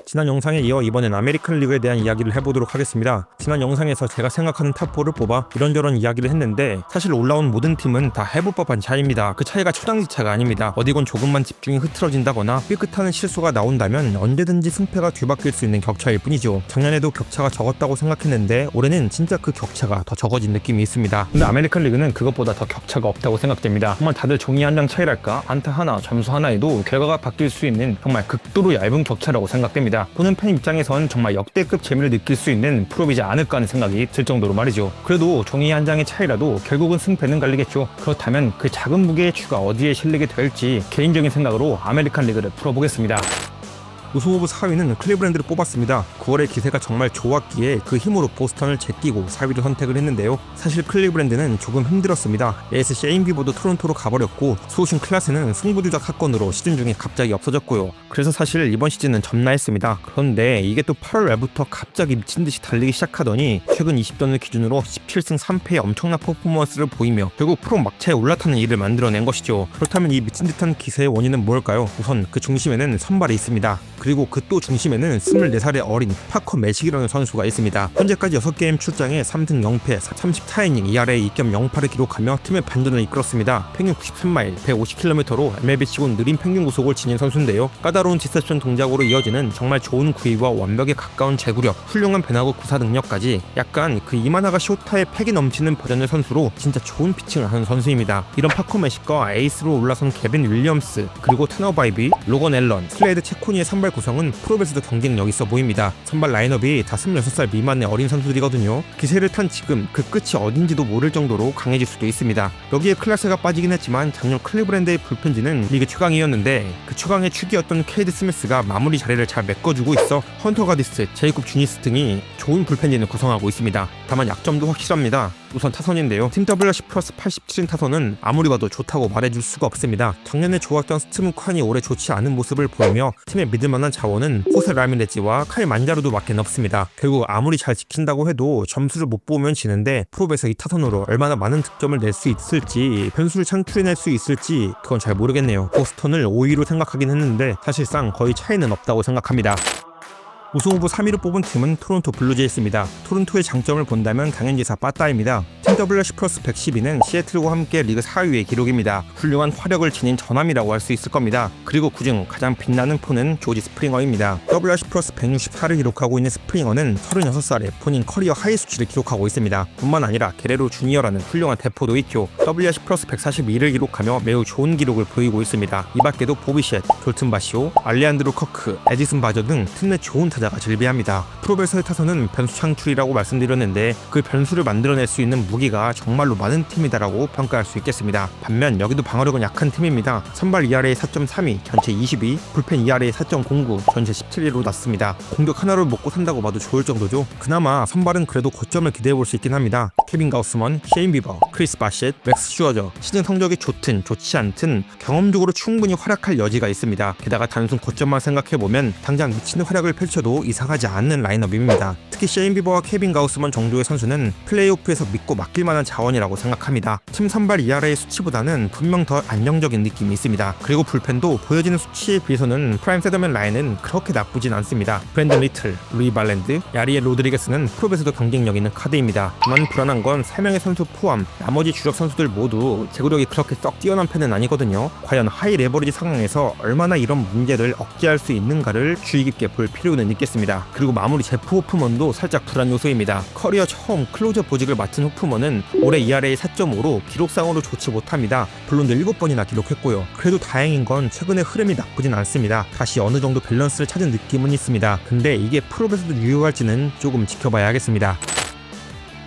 지난 영상에 이어 이번엔 아메리칸 리그에 대한 이야기를 해보도록 하겠습니다. 지난 영상에서 제가 생각하는 탑4를 뽑아 이런저런 이야기를 했는데 사실 올라온 모든 팀은 다 해볼 법한 차이입니다. 그 차이가 초당지 차가 아닙니다. 어디건 조금만 집중이 흐트러진다거나 삐끗하는 실수가 나온다면 언제든지 승패가 뒤바뀔 수 있는 격차일 뿐이죠. 작년에도 격차가 적었다고 생각했는데 올해는 진짜 그 격차가 더 적어진 느낌이 있습니다. 근데 아메리칸 리그는 그것보다 더 격차가 없다고 생각됩니다. 정말 다들 종이 한 장 차이랄까? 안타 하나, 점수 하나에도 결과가 바뀔 수 있는 정말 극도로 얇은 격차라고 생각됩니다. 보는 팬 입장에선 정말 역대급 재미를 느낄 수 있는 프로이지 않을까 하는 생각이 들 정도로 말이죠. 그래도 종이 한 장의 차이라도 결국은 승패는 갈리겠죠. 그렇다면 그 작은 무게의 추가 어디에 실리게 될지 개인적인 생각으로 아메리칸 리그를 풀어보겠습니다. 우승 후보 4위는 클리브랜드를 뽑았습니다. 9월에 기세가 정말 좋았기에 그 힘으로 보스턴을 제끼고 4위를 선택을 했는데요. 사실 클리브랜드는 조금 힘들었습니다. 에이스 셰인 비버도 토론토로 가버렸고 수호신 클라스는 승부조작 사건으로 시즌 중에 갑자기 없어졌고요. 그래서 사실 이번 시즌은 점나했습니다. 그런데 이게 또 8월 말부터 갑자기 미친듯이 달리기 시작하더니 최근 20전을 기준으로 17승 3패의 엄청난 퍼포먼스를 보이며 결국 프로 막차에 올라타는 일을 만들어낸 것이죠. 그렇다면 이 미친듯한 기세의 원인은 무엇일까요? 우선 그 중심에는 선발이 있습니다. 그리고 그 또 중심에는 24살의 어린 파커 매식이라는 선수가 있습니다. 현재까지 6게임 출장에 3승 0패 34이닝 ERA 2.08을 기록하며 팀의 반전을 이끌었습니다. 평균 93마일 150km로 MLB치곤 느린 평균 구속을 지닌 선수인데요. 까다로운 디셉션 동작으로 이어지는 정말 좋은 구위와 완벽에 가까운 제구력, 훌륭한 변화구 구사 능력까지 약간 그 이만하가 쇼타의 패기 넘치는 버전의 선수로 진짜 좋은 피칭을 하는 선수입니다. 이런 파커 매식과 에이스로 올라선 케빈 윌리엄스, 그리고 테너 바이비, 로건 앨런, 슬레이드 체코니의 선발 구성은 프로배스도 경쟁력 있어 보입니다. 선발 라인업이 다 26살 미만의 어린 선수들이거든요. 기세를 탄 지금 그 끝이 어딘지도 모를 정도로 강해질 수도 있습니다. 여기에 클라스가 빠지긴 했지만 작년 클리브랜드의 불펜진은 리그 최강이었는데 그 최강의 축이었던 케이드 스미스가 마무리 자리를 잘 메꿔주고 있어 헌터 가디스, 제이콥 주니스 등이 좋은 불펜진을 구성하고 있습니다. 다만 약점도 확실합니다. 우선 타선인데요. 팀 WRC 플러스 87인 타선은 아무리 봐도 좋다고 말해줄 수가 없습니다. 작년에 좋았던 스티븐 칸이 올해 좋지 않은 모습을 보이며 팀에 믿을만한 자원은 호세 라미레지와 칼 만자루도 밖에 없습니다. 결국 아무리 잘 지킨다고 해도 점수를 못 보면 지는데 프로배에서 이 타선으로 얼마나 많은 득점을 낼 수 있을지, 변수를 창출해낼 수 있을지 그건 잘 모르겠네요. 보스턴을 5위로 생각하긴 했는데 사실상 거의 차이는 없다고 생각합니다. 우승 후보 3위로 뽑은 팀은 토론토 블루제이스입니다. 토론토의 장점을 본다면 당연지사 빠따입니다. 팀 WRC 플러스 112는 시애틀과 함께 리그 4위의 기록입니다. 훌륭한 화력을 지닌 전함이라고 할 수 있을 겁니다. 그리고 그중 가장 빛나는 포는 조지 스프링어입니다. WRC 플러스 164를 기록하고 있는 스프링어는 36살에 본인 커리어 하이 수치를 기록하고 있습니다. 뿐만 아니라 게레로 주니어라는 훌륭한 대포도 있죠. WRC 플러스 142를 기록하며 매우 좋은 기록을 보이고 있습니다. 이 밖에도 보비쉣, 졸튼 바시오, 알레한드로 커크, 에디슨 바저 등 팀 내 좋은 타자가 즐비합니다. 프로배서의 타선은 변수 창출이라고 말씀드렸는데 그 변수를 만들어낼 수 있는 무기가 정말로 많은 팀이다라고 평가할 수 있겠습니다. 반면 여기도 방어력은 약한 팀입니다. 선발 ERA 4.32, 전체 22, 불펜 ERA 4.09, 전체 17위로 났습니다. 공격 하나로 먹고 산다고 봐도 좋을 정도죠. 그나마 선발은 그래도 고점을 기대해볼 수 있긴 합니다. 케빈 가우스먼, 셰인 비버, 크리스 바쳇, 맥스 슈어저, 시즌 성적이 좋든 좋지 않든 경험적으로 충분히 활약할 여지가 있습니다. 게다가 단순 고점만 생각해보면 당장 미친 활약을 펼쳐도 이상하지 않는 라인업입니다. 특히 셰인 비버와 케빈 가우스먼 정도의 선수는 플레이오프에서 믿고 맡길 만한 자원이라고 생각합니다. 팀 선발 ERA 수치보다는 분명 더 안정적인 느낌이 있습니다. 그리고 불펜도 보여지는 수치에 비해서는 프라임 세더맨 라인은 그렇게 나쁘진 않습니다. 브랜든 리틀, 루이 발랜드, 야리엘 로드리게스는 프로에서도 경쟁력 있는 카드입니다. 다만 불안한 건 3명의 선수 포함 나머지 주력 선수들 모두 제구력이 그렇게 썩 뛰어난 편은 아니거든요. 과연 하이 레버리지 상황에서 얼마나 이런 문제를 억제할 수 있는가를 주의 깊게 볼 필요는 있겠습니다. 그리고 마무리 제프 호프먼도 살짝 불안 요소입니다. 커리어 처음 클로저 보직을 맡은 호프먼은 올해 ERA 4.5로 기록상으로 좋지 못합니다. 물론 7번이나 기록했고요. 그래도 다행인 건 최근의 흐름이 나쁘진 않습니다. 다시 어느 정도 밸런스를 찾은 느낌은 있습니다. 근데 이게 프로에서도 유효할지는 조금 지켜봐야 하겠습니다.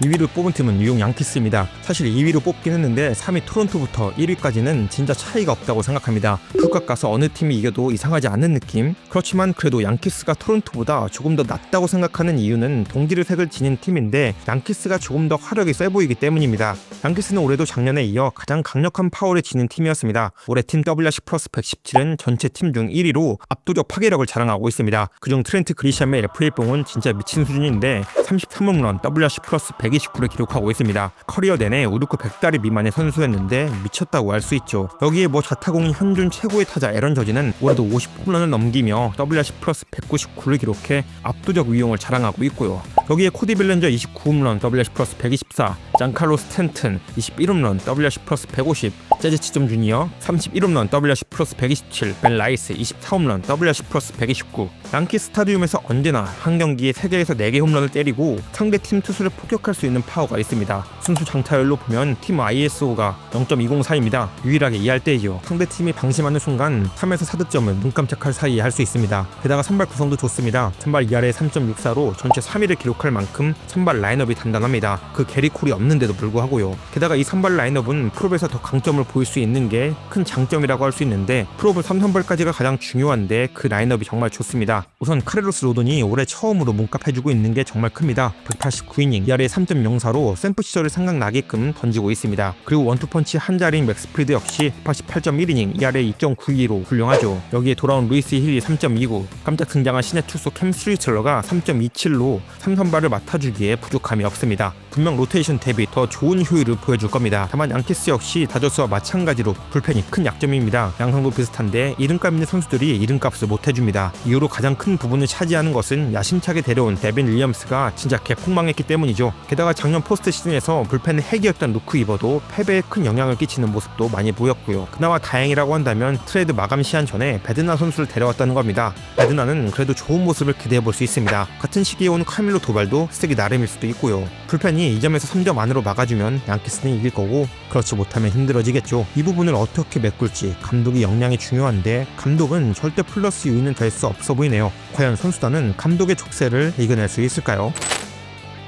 2위를 뽑은 팀은 뉴욕 양키스입니다. 사실 2위로 뽑긴 했는데 3위 토론토부터 1위까지는 진짜 차이가 없다고 생각합니다. 풀값 가서 어느 팀이 이겨도 이상하지 않는 느낌? 그렇지만 그래도 양키스가 토론토보다 조금 더 낫다고 생각하는 이유는 동질의 색을 지닌 팀인데 양키스가 조금 더 화력이 세 보이기 때문입니다. 양키스는 올해도 작년에 이어 가장 강력한 파워를 지닌 팀이었습니다. 올해 팀 WRC 플러스 117은 전체 팀 중 1위로 압도적 파괴력을 자랑하고 있습니다. 그중 트렌트 그리샴의 FA 봉은 진짜 미친 수준인데 33홈런 WRC 플러스 129를 기록하고 있습니다. 커리어 내내 우르크 100달이 미만의 선수였는데 미쳤다고 할 수 있죠. 여기에 뭐 자타공인 현존 최고의 타자 에런 저지는 올해도 50홈런을 넘기며 WRC 플러스 199를 기록해 압도적 위용을 자랑하고 있고요. 여기에 코디 벨렌저 29홈런 WRC 플러스 124, 장칼로 스탠튼 21홈런 WRC 플러스 150, 재즈 치점 주니어 31홈런 WRC 플러스 127, 벤 라이스 24홈런 WRC 플러스 129. 양키 스타디움에서 언제나 한 경기에 3개에서 4개 홈런을 때리고 상대 팀 투수를 폭격할 수 있는 파워가 있습니다. 순수 장타율로 보면 팀 ISO가 0.204입니다. 유일하게 2할 때이죠. 상대 팀이 방심하는 순간 3에서 4득점은 눈 깜짝할 사이에 할 수 있습니다. 게다가 선발 구성도 좋습니다. 선발 2할에 3.64로 전체 3위를 기록할 만큼 선발 라인업이 단단합니다. 그 게리콜이 없는데도 불구하고요. 게다가 이 선발 라인업은 프롭에서 더 강점을 보일 수 있는 게 큰 장점이라고 할 수 있는데 프롭을 3선발까지가 가장 중요한데 그 라인업이 정말 좋습니다. 우선 카를로스 로돈이 올해 처음으로 몸값해주고 있는 게 정말 큽니다. 189이닝 2할에 3.04로 샘프 시절을 생각나게끔 던지고 있습니다. 그리고 원투펀치 한 자리인 맥스프리드 역시 188.1이닝 2할에 2.92로 훌륭하죠. 여기에 돌아온 루이스 힐이 3.29, 깜짝 등장한 신의 투수 캠 스리틀러가 3.27로 3선발을 맡아주기에 부족함이 없습니다. 분명 로테이션 대비 더 좋은 효율을 보여줄 겁니다. 다만 양키스 역시 다저스와 마찬가지로 불펜이 큰 약점입니다. 양상도 비슷한데 이름값 있는 선수들이 이름값을 못해줍니다. 이후로 가장 큰 부분을 차지하는 것은 야심차게 데려온 데빈 윌리엄스가 진짜 개폭망했기 때문이죠. 게다가 작년 포스트 시즌에서 불펜의 핵이었던 루크 이버도 패배에 큰 영향을 끼치는 모습도 많이 보였고요. 그나마 다행이라고 한다면 트레이드 마감 시한 전에 베드나 선수를 데려왔다는 겁니다. 베드나는 그래도 좋은 모습을 기대해볼 수 있습니다. 같은 시기에 온 카밀로 도발도 쓰기 나름일 수도 있고요. 불펜이 이 점에서 3점 안으로 막아주면 양키스는 이길 거고 그렇지 못하면 힘들어지겠죠. 이 부분을 어떻게 메꿀지 감독이 역량이 중요한데 감독은 절대 플러스 요인은 될 수 없어 보이네요. 과연 선수단은 감독의 족쇄를 이겨낼 수 있을까요?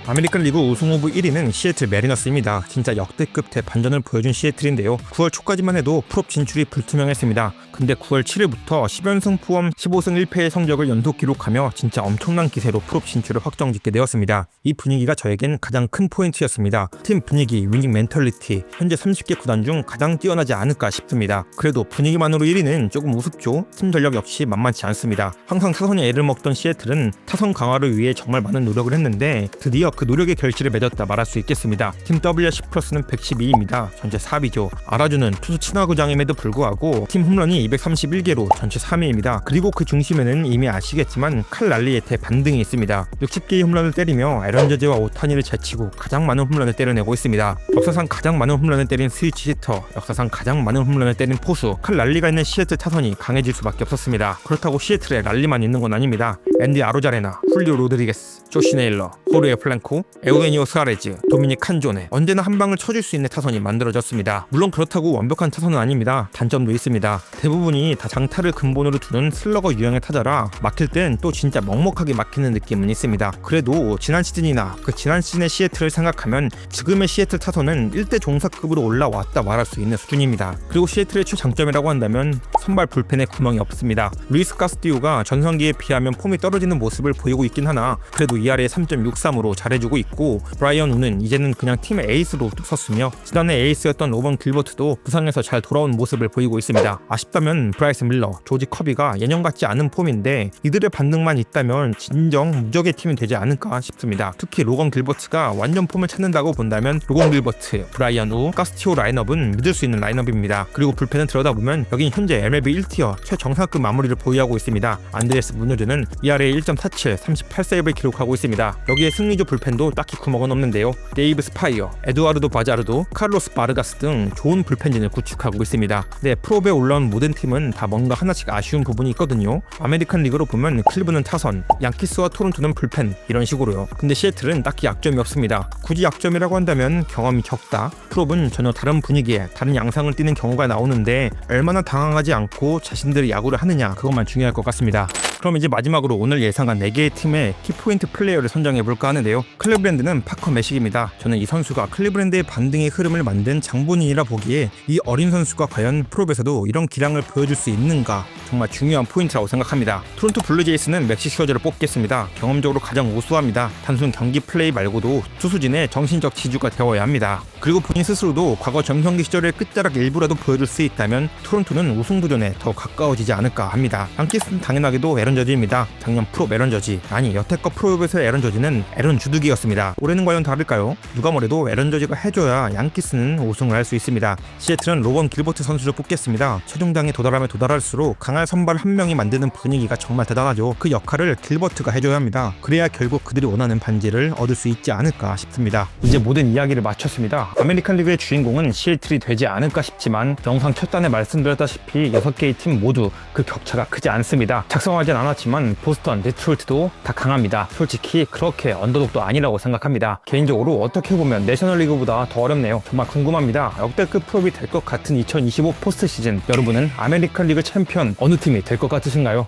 아메리칸 리그 우승 후보 1위는 시애틀 메리너스입니다. 진짜 역대급 대반전을 보여준 시애틀인데요. 9월 초까지만 해도 프롭 진출이 불투명했습니다. 근데 9월 7일부터 10연승 포함 15승 1패의 성적을 연속 기록하며 진짜 엄청난 기세로 프롭 진출을 확정짓게 되었습니다. 이 분위기가 저에겐 가장 큰 포인트였습니다. 팀 분위기, 위닝 멘털리티, 현재 30개 구단 중 가장 뛰어나지 않을까 싶습니다. 그래도 분위기만으로 1위는 조금 우습죠. 팀 전력 역시 만만치 않습니다. 항상 타선에 애를 먹던 시애틀은 타선 강화를 위해 정말 많은 노력을 했는데 드디어 그 노력의 결실을 맺었다 말할 수 있겠습니다. 팀 WRC 플러스는 112입니다. 전체 4위죠. 알아주는 투수 친화구장임에도 불구하고 팀 홈런이 231개로 전체 3위입니다. 그리고 그 중심에는 이미 아시겠지만 칼 랄리의 대반등이 있습니다. 60개의 홈런을 때리며 에런 저지와 오타니를 제치고 가장 많은 홈런을 때려내고 있습니다. 역사상 가장 많은 홈런을 때린 스위치 히터, 역사상 가장 많은 홈런을 때린 포수, 칼 랄리가 있는 시애틀 타선이 강해질 수밖에 없었습니다. 그렇다고 시애틀에 랄리만 있는 건 아닙니다. 앤디 아로자레나, 훌리오 로드리게스, 조시 네일러, 호르에 플랭코, 에우게니오 스아레즈, 도미닉 칸존에 언제나 한 방을 쳐줄 수 있는 타선이 만들어졌습니다. 물론 그렇다고 완벽한 타선은 아닙니다. 단점도 있습니다. 대부분이 다 장타를 근본으로 두는 슬러거 유형의 타자라 막힐 땐 또 진짜 먹먹하게 막히는 느낌은 있습니다. 그래도 지난 시즌이나 그 지난 시즌의 시애틀을 생각하면 지금의 시애틀 타선은 1대 종사급으로 올라왔다 말할 수 있는 수준입니다. 그리고 시애틀의 최장점이라고 한다면 선발 불펜에 구멍이 없습니다. 루이스 카스티오가 전성기에 비하면 폼이 떨어지는 모습을 보이고 있긴 하나 그래도 2할에 3.63으로 잘해주고 있고 브라이언 우는 이제는 그냥 팀의 에이스로 뚝 섰으며 지난해 에이스였던 로번 길버트도 부상에서 잘 돌아온 모습을 보이고 있습니다. 아쉽다면 브라이스 밀러, 조지 커비가 예년 같지 않은 폼인데 이들의 반등만 있다면 진정 무적의 팀이 되지 않을까 싶습니다. 특히 로건 길버트가 완전 폼을 찾는다고 본다면 로건 길버트, 브라이언 우, 카스티오 라인업은 믿을 수 있는 라인업입니다. 그리고 불펜을 들여다보면 여긴 현재 MLB 1티어 최정상급 마무리를 보유하고 있습니다. 안드레스 무누드는 2할에 1.47, 38세이브를 기록하고 있습니다. 여기에 승리조 불펜도 딱히 구멍은 없는데요. 데이브 스파이어, 에두아르도 바자르도, 카를로스 바르가스 등 좋은 불펜진을 구축하고 있습니다. 네, 프로에 올라온 모든 팀은 다 뭔가 하나씩 아쉬운 부분이 있거든요. 아메리칸 리그로 보면 클리브는 타선, 양키스와 토론토는 불펜 이런 식으로요. 근데 시애틀은 딱히 약점이 없습니다. 굳이 약점이라고 한다면 경험이 적다. 프로는 전혀 다른 분위기에 다른 양상을 띠는 경우가 나오는데 얼마나 당황하지 않고 자신들이 야구를 하느냐 그것만 중요할 것 같습니다. 그럼 이제 마지막으로 오늘 예상한 4개의 팀의 키포인트 플레이어를 선정해볼까 하는데요. 클리브랜드는 파커 매식입니다. 저는 이 선수가 클리브랜드의 반등의 흐름을 만든 장본인이라 보기에 이 어린 선수가 과연 프로에서도 이런 기량을 보여줄 수 있는가 정말 중요한 포인트라고 생각합니다. 토론토 블루제이스는 맥시 슈어저를 뽑겠습니다. 경험적으로 가장 우수합니다. 단순 경기 플레이 말고도 투수진의 정신적 지주가 되어야 합니다. 그리고 본인 스스로도 과거 전성기 시절의 끝자락 일부라도 보여줄 수 있다면 토론토는 우승 도전에 더 가까워지지 않을까 합니다. 양키스는 당연하게도 에런 저지입니다. 작년 프롭 에런 저지, 아니 여태껏 프로에서의 에런 저지는 에런 주두기였습니다. 올해는 과연 다를까요? 누가 뭐래도 에런 저지가 해줘야 양키스는 우승을 할 수 있습니다. 시애틀은 로번 길버트 선수를 뽑겠습니다. 최종당에 도달하면 도달할수록 강한 선발 한 명이 만드는 분위기가 정말 대단하죠. 그 역할을 길버트가 해줘야 합니다. 그래야 결국 그들이 원하는 반지를 얻을 수 있지 않을까 싶습니다. 이제 모든 이야기를 마쳤습니다. 아메리칸 리그의 주인공은 시애틀이 되지 않을까 싶지만 영상 첫 단에 말씀드렸다시피 6개의 팀 모두 그 격차가 크지 않습니다. 작성하진 않았지만 보스턴, 디트로이트도 다 강합니다. 솔직히 그렇게 언더독도 아니라고 생각합니다. 개인적으로 어떻게 보면 내셔널리그보다 더 어렵네요. 정말 궁금합니다. 역대급 프로비 될 것 같은 2025 포스트 시즌, 여러분은 아메리칸 리그 챔피언 어느 팀이 될 것 같으신가요?